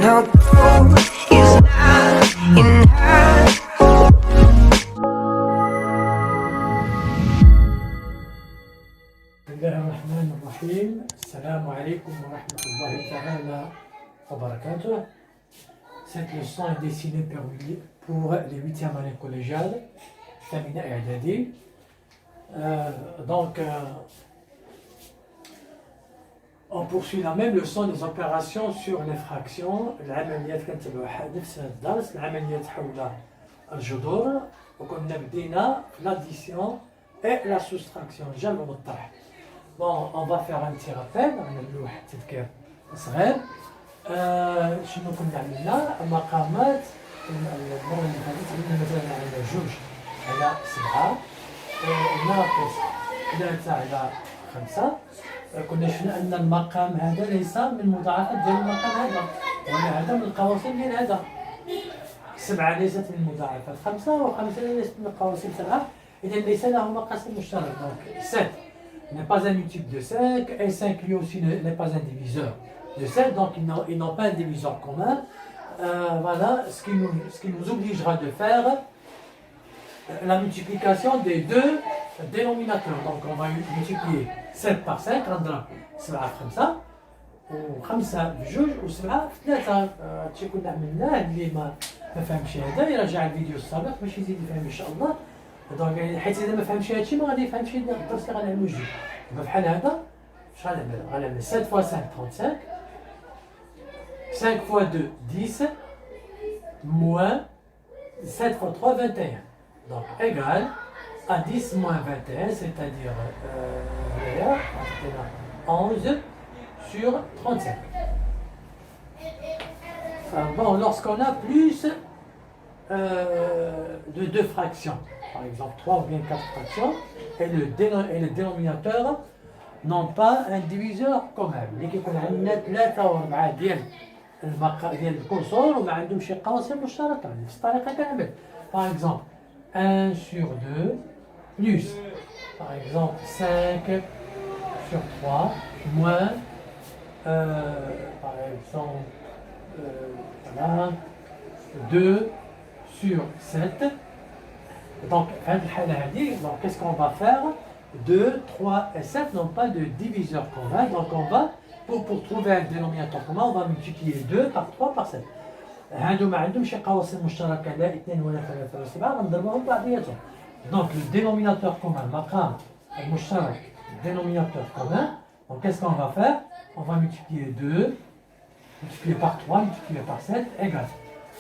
no gold is not enough. بسم الله الرحمن الرحيم. السلام عليكم ورحمة الله تعالى وبركاته. Cette leçon est destinée pour les 8e années collégiales, Tamina et Adadi. On poursuit la même leçon des opérations sur les fractions. العمليات كنتبعوها نفس الدرس، العمليات حول الجذور، وكنا بدينا في l'addition et la soustraction، الجمع والطرح. Bon, on va faire un petit rappel على اللوح تذكير صغير. شنو كنا عملنا؟ مقامات المرة اللي فاتت عملنا مثلا على 2 على 7 ناقص 3 على 5. كنا شفنا أن المقام هذا ليس من مضاعفات ديال المقام هذا، ولا هذا من القواسم ديال هذا. 7 ليست من مضاعفات 5، و5 ليست من القواسم 7، إذا ليس لهما قاسم مشترك. Donc 7 n'est pas un multiple de 5, et 5 lui aussi n'est pas un diviseur de 7, donc ils n'ont pas un diviseur commun. Voilà ce qui nous obligera de faire la multiplication des deux dénominateurs. Donc on va multiplier 7 par 5 غنضرب 7 في 5 و5 بجوج و7 في 3. هادشي كنا عملناه. اللي ما فهمش هذا يرجع الفيديو السابق باش يزيد يفهم ان شاء الله. دونك حيت اذا ما فهمش هادشي ما غادي يفهمش الدرس اللي غنعملو جديد. بحال هذا اش غنعمل؟ غنعمل 7 fois 5 35، 5 fois 2 10 moins 7 fois 3 21. Donc égal à 10 moins 21, c'est-à-dire 11 sur 35. Bon, lorsqu'on a plus de 2 fractions, par exemple 3 ou bien 4 fractions, et le dénominateur n'ont pas un diviseur commun. اللي كيكون عندنا 3 و 4 ديال الكسور وما عندهمش شي قواسم مشتركة، بنفس الطريقة كنعمل. Par exemple 1 sur 2 plus, par exemple 5 sur 3 moins, par exemple voilà, 2 sur 7. Donc, qu'est-ce qu'on va faire? 2, 3 et 7 n'ont pas de diviseur commun. Donc, on va, pour trouver un dénominateur commun, on va multiplier 2 par 3 par 7. هادو ما عندهمش شي قواسم مشتركة، لا 2 ولا 3 ولا 7، غنضربوهم بعضياتهم. Donc, le dénominateur commun, مقام المشترك, dénominateur commun. Donc, qu'est-ce qu'on va faire? On va multiplier 2, multiplier par 3, multiplier par 7, égal.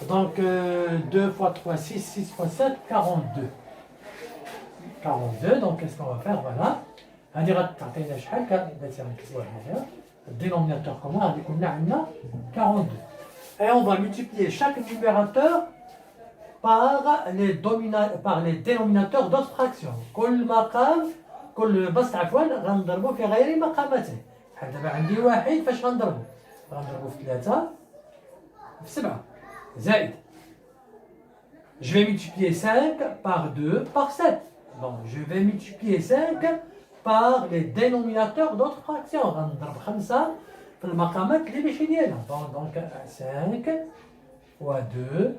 Donc 2 fois 3, 6, 6 fois 7, 42. 42, donc qu'est-ce qu'on va faire? Voilà. Le dénominateur commun, 42. Et on va multiplier chaque numérateur par les dénominateurs d'autres fractions. كل بسط عفوا غنضربو في غير مقاماته. بحال دابا عندي 1 فاش غنضربو في 3 في 7 زائد. Je vais multiplier 5 par 2 par 7. Bon, je vais multiplier 5 par les dénominateurs d'autres fractions. غنضرب 5 في المقامات اللي ماشي ديالها. Donc 5 fois 2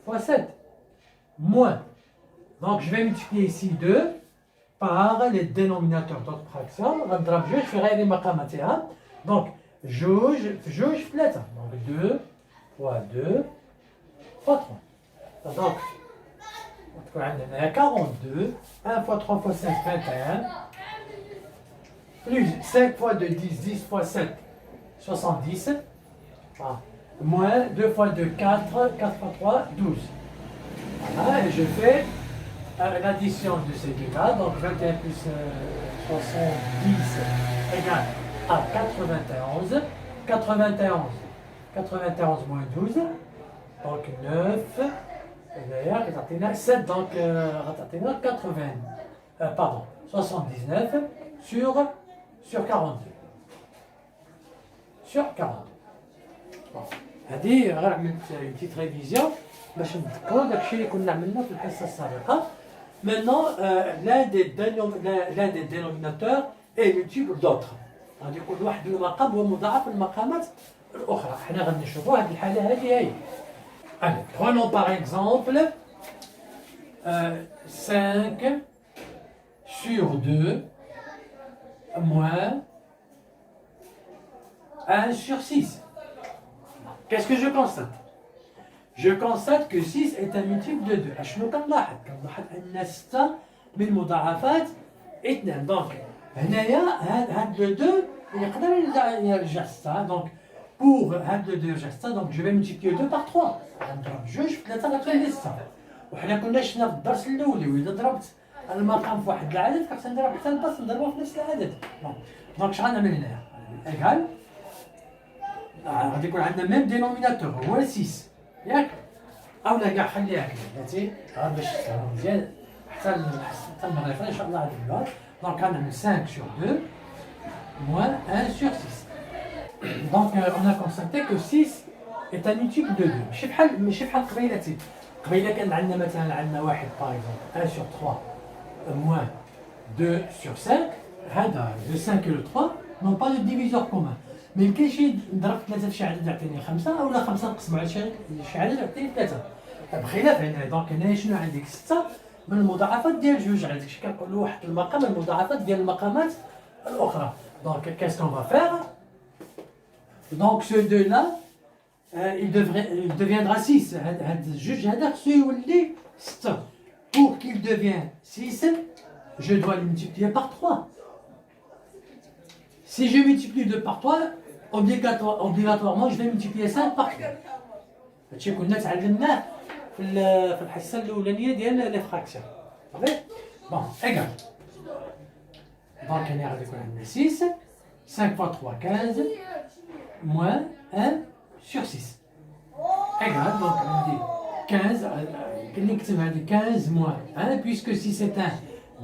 fois 7 moins. Donc je vais multiplier ici 2 par les dénominateurs d'autres fractions. غنضرب جوج في غير مقاماتها. Donc جوج في 3. Donc 2 fois 2 fois 3. Donc, on a 42, 1 fois 3 fois 5, 21, plus 5 fois 2, 10, 10 fois 7, 70, moins 2 fois 2, 4, 4 fois 3, 12. Voilà, et je fais l'addition de ces deux cas, donc 21 plus 70 égale à 91, 91 moins 12, donc 9, d'ailleurs, 7, donc 79 sur 42. Sur 42. Bon. هذه غير عملت une petite révision باش نتذكروا داكشي اللي كنا عملنا في الحصة السابقة. Maintenant, l'un des dénominateurs est multiple d'autres. غادي يكون واحد المقام هو مضاعف المقامات الأخرى. حنا غادي نشوفوا هذه الحالة هذه هي. Allez, prenons par exemple 5 sur 2 moins 1 sur 6. Qu'est-ce que je constate? Je constate que 6 est un multiple de 2. شنو كنلاحظ؟ كنلاحظ أن 6 من مضاعفات 2. دونك هنايا هاد لو 2 يقدر يرجع 6. دونك pour هاد لو 2 يرجع 6 دونك جو في multiplier 2 par 3. غنضرب جوج في 3 غتولي 6. وحنا كنا شفنا في الدرس الاولي وإذا ضربت المقام في واحد العدد كنقدر نضرب حتى الباص نضربه في نفس العدد. دونك اش غنعمل هنايا؟ ايكال غادي يكون عندنا ميم دينوميناتور هو 6 ياك؟ اولا كاع خليها هكا بلاتي باش تفهموا مزيان حتى المره الجايه ان شاء الله غادي نلعب. دونك غنعمل 5 sur 2 moins 1 sur 6. Donc on a constaté que 6 est un multiple de 2. ماشي بحال قبيلتي. قبيله كان عندنا مثلا واحد باغ اكزومبل 1 sur 3 moins 2 sur 5. هذا le 5 et le 3 n'ont pas de diviseur commun. ما يمكنش نضرب 3 في شي عدد يعطيني 5 اولا 5 نقسموا على شي عدد يعطيني 3 بخلاف هنا. دونك هنا شنو عندك 6 من المضاعفات ديال جوج. عندك شي كنقولوا واحد المقام من المضاعفات ديال المقامات الاخرى. دونك كيس كون فا فير؟ دونك سو دو لا il deviendra 6. هاد الجوج هذا خصو يولي 6. pour qu'il devienne 6 je dois le multiplier par 3. Si je multiplie 2 par 3, obligatoirement je vais multiplier 5 par 3. هادشي كنا تعلمناه في الحصه الاولانيه ديال لي فراكسيون. صافي بون ايكال. دونك هنا غادي يكون عندنا 6 5 fois 3 15 moins 1 sur 6 égal. Donc on dit 15 نكتب هذه 15 moins 1 puisque 6 est un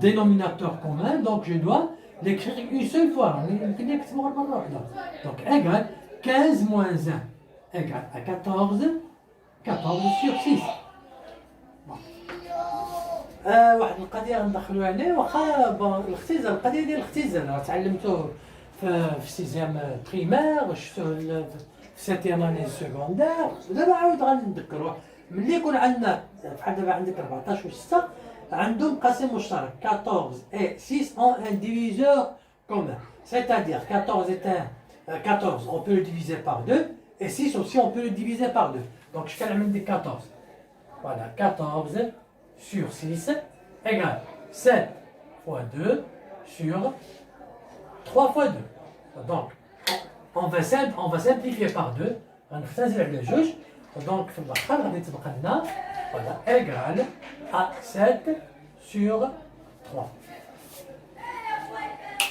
dénominateur commun donc je dois l'écrire une seule fois. يمكن نكتبو غير مره واحده. donc égal 15 moins 1 égal à 14 sur 6. واحد القضيه غندخلوها هنا واخا الاختزال. القضيه ديال الاختزال تعلمتوه في سيزيام بريمير في سيتيام اني سكوندير. دابا عاود غنذكروه ملي يكون عندنا بحال دابا عندك 14 و 6 عندهم قاسم مشترك 14 et 6 ont un diviseur commun. C'est-à-dire 14 est un 14 on peut le diviser par 2 et 6 aussi on peut le diviser par 2. Donc je كنعمل ديك 14. Voilà 14 sur 6 égale 7 fois 2 sur 3 fois 2. Donc on va simplifier par 2. غنختزل على جوج. Donc في الاخر غادي تبقى لنا voilà égal à 7 sur 3.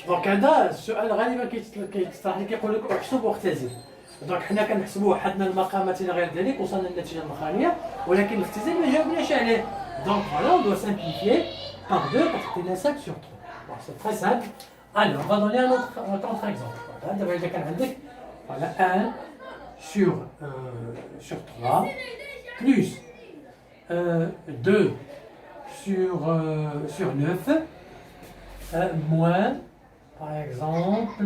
دونك هذا السؤال غالبا كيطرح لي كيقول لك احسب واختزل. دونك حنا كنحسبوا حدنا المقامات الى غير ذلك وصلنا للنتيجه النخاليه ولكن الاختزال ما جاوبناش عليه. دونك فوالا on doit simplifier par 2 pour obtenir 5 sur 3. Bon, c'est très simple. Allez, on va donner un autre exemple. Voilà, d'abord il y a qu'un indice. Voilà 1 sur 3 plus 2 sur 9 moins par exemple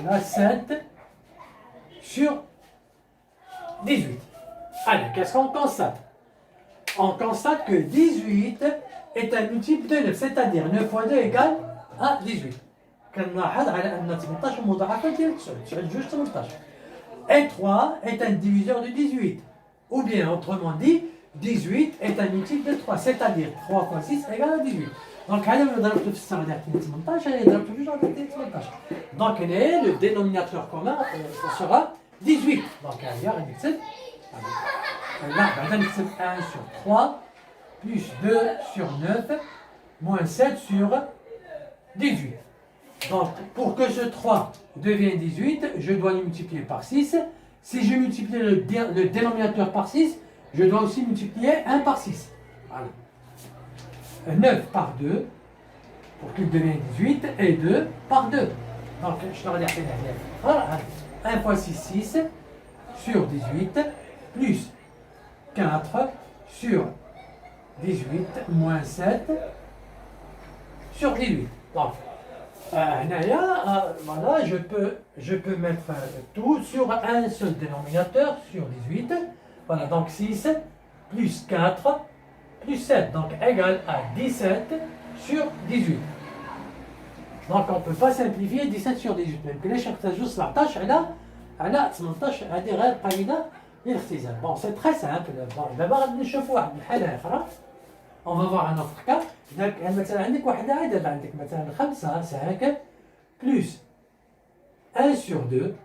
la 7 sur 18. Allez, qu'est-ce qu'on constate? On constate que 18 est un multiple de 9, c'est-à-dire 9 fois 2 égale à 18. كنلاحظ على أن 18 مضاعفة ديال 9 جوج 18. Et 3 est un diviseur de 18. Ou bien, autrement dit, 18 est un multiple de 3, c'est-à-dire 3 fois 6 égale à 18. Donc, هذا اللي ضربته في السر ديال 18 هذا ضربته في جوج ديال 18. Donc, le dénominateur commun sera 18. Donc, هذه غادي نكتب là, بعدا نكتب 1 sur 3 plus 2 sur 9 moins 7 sur 18. Donc, pour que ce 3 devienne 18, je dois le multiplier par 6. Si je multiplie le dénominateur par 6, je dois aussi multiplier 1 par 6. Voilà. 9 par 2, pour qu'il devienne 18, et 2 par 2. Donc, je dois regarder voilà. 1 fois 6, 6 sur 18, plus 4 sur 18, moins 7 sur 18. Donc, Voilà, je peux mettre tout sur un seul dénominateur, sur 18. Voilà, donc 6 plus 4 plus 7, donc égal à 17 sur 18. Donc on ne peut pas simplifier 17 sur 18. même que les نحتاجوا 17 على 18 هذه غير قاعدة للاختزال. Bon, c'est très simple. Bon, دابا غادي نشوفوا واحد الحالة أخرى. On va voir un autre cas. مثلا عندك واحدة عدد عندك مثلا 5 plus 1 sur 2.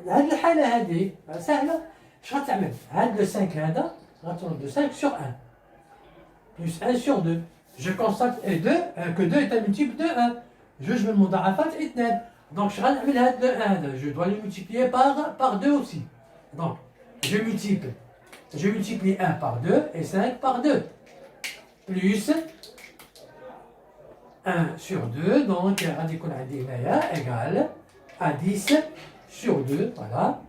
هذه الحالة هذه سهلة. اش غتعمل؟ هاد لو 5 هذا غترد 5 sur 1 plus 1 sur 2. Je constate que 2 est un multiple de 1. جوج من المضاعفات 2. Donc je غنعمل هاد le 1 هذا. Je dois le multiplier par 2 aussi. Donc je multiplie 1 par 2 et 5 par 2. Plus 1 sur 2, donc غادي يكون عندي هنايا égal à 10 sur 2, voilà.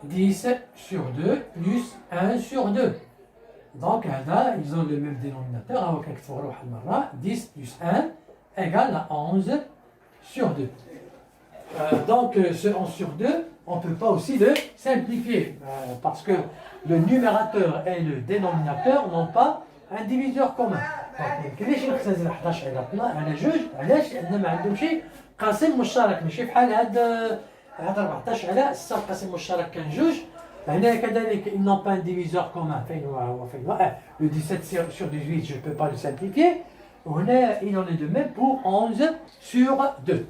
10 sur 2 plus 1 sur 2. Donc هذا ils ont le même dénominateur. هاو كنكتبوا واحد المرة 10 plus 1 égale à 11 sur 2. Donc ce 11 sur 2, on ne peut pas aussi le simplifier parce que le numérateur et le dénominateur n'ont pas un diviseur commun. Donc كيفاش نختزل 11 على 2 علاش؟ لأن ما عندهم شي قاسم مشترك ماشي بحال هاد 14 على 6 قاسم مشترك كان 2. هنا كذلك ils n'ont pas un diviseur commun. Le 17 sur 18 je ne peux pas le simplifier. هنا il en est de même pour 11 sur 2.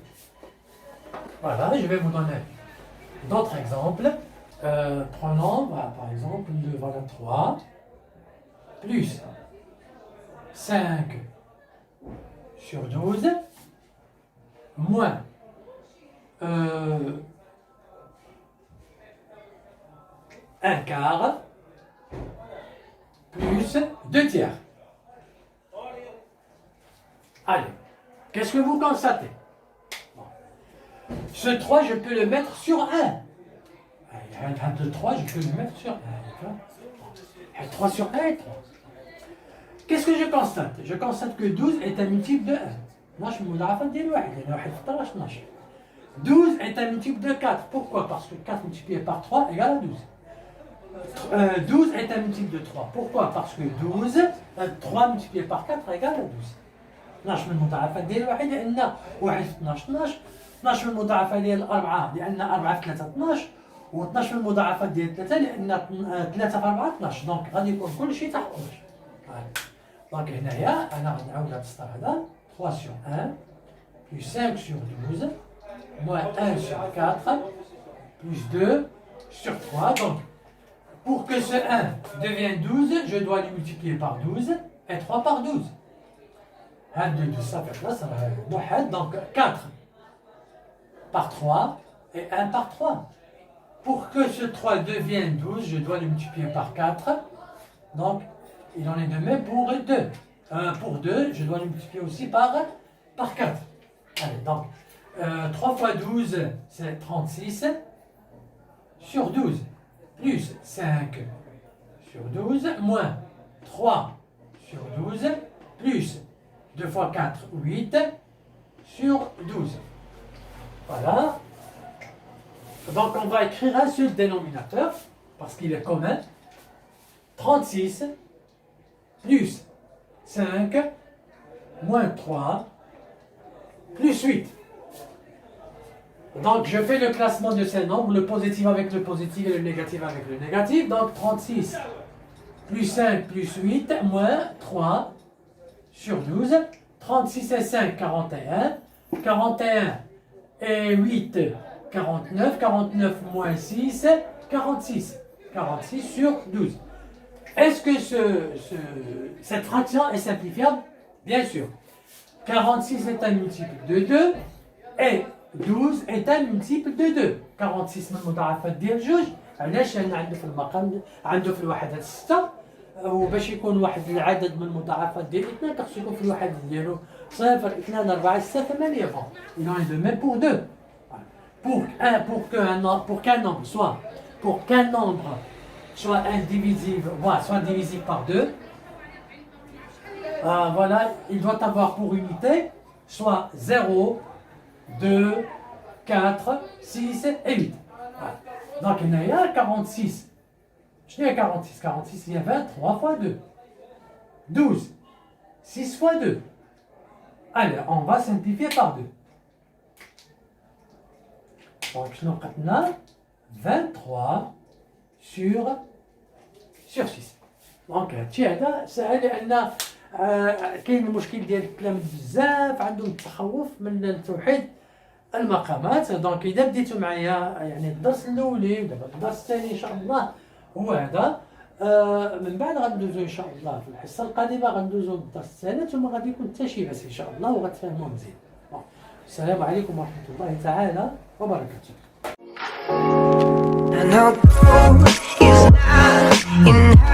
Voilà, je vais vous donner d'autres exemples. Prenons par exemple le 23 plus 5 sur 12 moins 1 quart plus 2 tiers. Allez, qu'est-ce que vous constatez? Ce 3, je peux le mettre sur 1. Le 3, je peux le mettre sur 1. 3 sur 1 et 3. Qu'est-ce que je constate? Je constate que 12 est un multiple de 1. 12 مضاعفة ديال 1 لأن 1 في 11 12. 12 est un multiple de 4. Pourquoi? Parce que 4 multiplié par 3 égale à 12. 12 est un multiple de 3. Pourquoi? Parce que 3 multiplié par 4 égale à 12. 12 من المضاعفات ديال 1 لأن 1 في 12 12. 12 من المضاعفة ديال 4 لأن 4 في 3 12. و12 من المضاعفات ديال 3 لأن 3 في 4 12. دونك غادي يكون كل شيء تحت 12. دونك هنايا أنا غادي نعاود هاد السطر هذا 3 sur 1 plus 5 sur 12 moins 1 sur 4 plus 2 sur 3. Donc pour que ce 1 devienne 12, je dois le multiplier par 12 et 3 par 12. Ça fait là, ça va donc 4 par 3 et 1 par 3. Pour que ce 3 devienne 12, je dois le multiplier par 4. Donc, il en est de même pour 2. Pour 2, je dois le multiplier aussi par 4. Allez, donc, 3 fois 12, c'est 36 sur 12. Plus 5 sur 12, moins 3 sur 12, plus 2 fois 4, 8 sur 12. Voilà. Donc on va écrire un seul dénominateur, parce qu'il est commun. 36 plus 5 moins 3 plus 8. Donc je fais le classement de ces nombres, le positif avec le positif et le négatif avec le négatif. Donc 36 plus 5 plus 8 moins 3 sur 12. 36 et 5, 41. 41 et 8, 49. 49 moins 6, 46. 46 sur 12. Est-ce que cette fraction est simplifiable? Bien sûr. 46 est un multiple de 2 et 12 est un multiple de 2. 46 من المضاعفات ديال جوج. علاش؟ لأن عنده في المقام عنده في الوحدات 6 وباش يكون واحد العدد من المضاعفات ديال 2 خصو يكون في الوحدات ديالو 0 2 4 6 8. Bon, il en est de même pour 2. Pour qu'un nombre soit indivisible, soit divisible par 2, voilà, il doit avoir pour unité soit 0, 2, 4, 6 et 8. Voilà. Donc il y a 46. Je dis 46. 46, il y a 23 fois 2. 12. 6 fois 2. Allez, on va simplifier par 2. Donc, je n'en 23 sur 6. دونك هادشي هذا سهل لان كاين المشكل ديال التلاميذ بزاف عندهم التخوف من توحيد المقامات. دونك اذا بديتوا معايا يعني الدرس الاولي ودابا الدرس الثاني ان شاء الله هو هذا، من بعد غندوزو ان شاء الله في الحصه القادمه غندوزو للدرس الثالث وما غادي يكون حتى شي باس ان شاء الله وغتفهموا مزيان. السلام عليكم ورحمه الله تعالى وبركاته. And our goal is not in